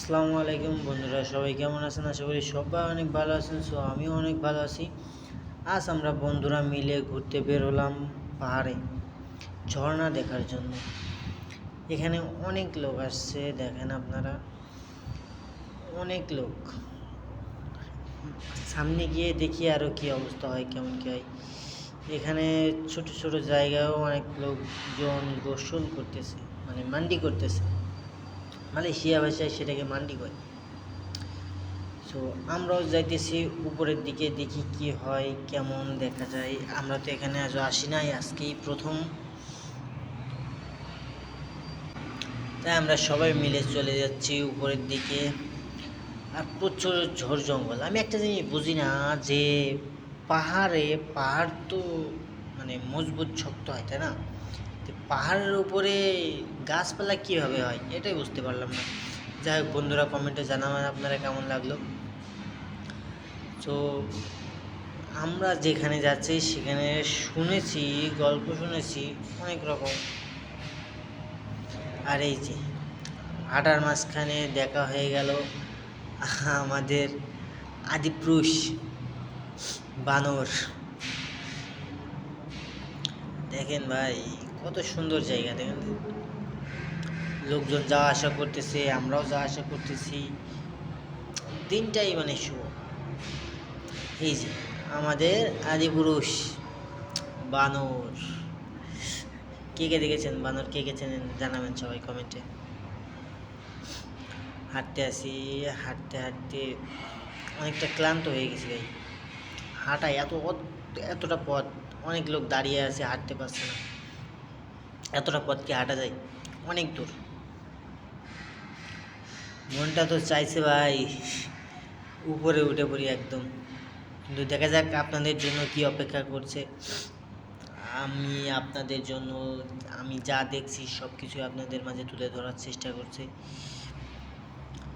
আসসালামু আলাইকুম বন্ধুরা, সবাই কেমন আছেন? আশা করি সবাই অনেক ভালো আছেন। আমিও অনেক ভালো আছি। আজ আমরা বন্ধুরা মিলে ঘুরতে বের হলাম পাহাড়ে, ঝর্ণা দেখার জন্য। এখানে অনেক লোক আসছে, দেখেন আপনারা, অনেক লোক। সামনে গিয়ে দেখি আরও কি অবস্থা হয়, কেমন কি হয়। এখানে ছোট ছোট জায়গায়ও অনেক লোকজন গোসল করতেছে, মানে মান্ডি করতেছে। মালয়েশিয়া ভাষায় সেটাকে মান্ডি কয়। সো আমরাও যাইতেছি উপরের দিকে, দেখি কি হয়, কেমন দেখা যায়। আমরা তো এখানে আজও আসি নাই, আজকেই প্রথম। তাই আমরা সবাই মিলে চলে যাচ্ছি উপরের দিকে। আর প্রচুর ঝোড় জঙ্গল। আমি একটা জিনিস বুঝি না, যে পাহাড় তো মানে মজবুত শক্ত হয়, তাই না? পাহাড়ের উপরে গাছপালা কীভাবে হয়, এটাই বুঝতে পারলাম না। যাই হোক বন্ধুরা, কমেন্টে জানাবেন আপনারা কেমন লাগলো। তো আমরা যেখানে যাচ্ছি সেখানে গল্প শুনেছি অনেক রকম। আর এই যে হাঁটার মাঝখানে দেখা হয়ে গেল আমাদের আদিপুরুষ বানর। দেখেন ভাই, কত সুন্দর জায়গা, দেখেন। লোকজন যাওয়া আসা করতেছে, আমরাও যাওয়া আসা করতেছি। দিনটাই মানে শুভ। এই যে আমাদের আদিপুরুষ বানর। কে কে দেখেছেন বানর, কে কে চেনেন জানাবেন সবাই কমেন্টে। হাঁটতে হাঁটতে অনেকটা ক্লান্ত হয়ে গেছি ভাই। হাঁটায় এতটা পথ, অনেক লোক দাঁড়িয়ে আছে, হাঁটতে পারছে না। এতটা পথ কি হাঁটা যায়? অনেক দূর। মনটা তো চাইছে ভাই উপরে উঠে পড়ি একদম, কিন্তু দেখা যাক আপনাদের জন্য কি অপেক্ষা করছে। আমি যা দেখছি সব কিছুই আপনাদের মাঝে তুলে ধরার চেষ্টা করছি।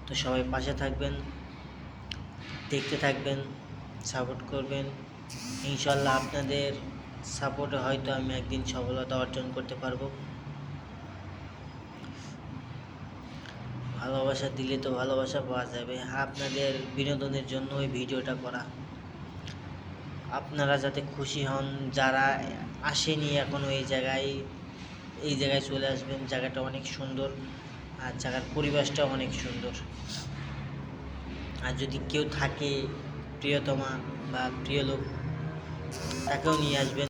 তো সবাই পাশে থাকবেন, দেখতে থাকবেন, সাপোর্ট করবেন। ইনশাল্লাহ আপনাদের সাপোর্টে হয়তো আমি একদিন সফলতা অর্জন করতে পারবো। ভালোবাসা দিলে তো ভালোবাসা পাওয়া যাবে। আপনাদের বিনোদনের জন্য এই ভিডিওটা করা। আপনারা যাতে খুশি হন, যারা আসেনি এখনও এই জায়গায় চলে আসবেন। জায়গাটা অনেক সুন্দর, আর জায়গার পরিবেশটাও অনেক সুন্দর। আর যদি কেউ থাকে প্রিয়তমা বা প্রিয় লোক, তাকেও নিয়ে আসবেন।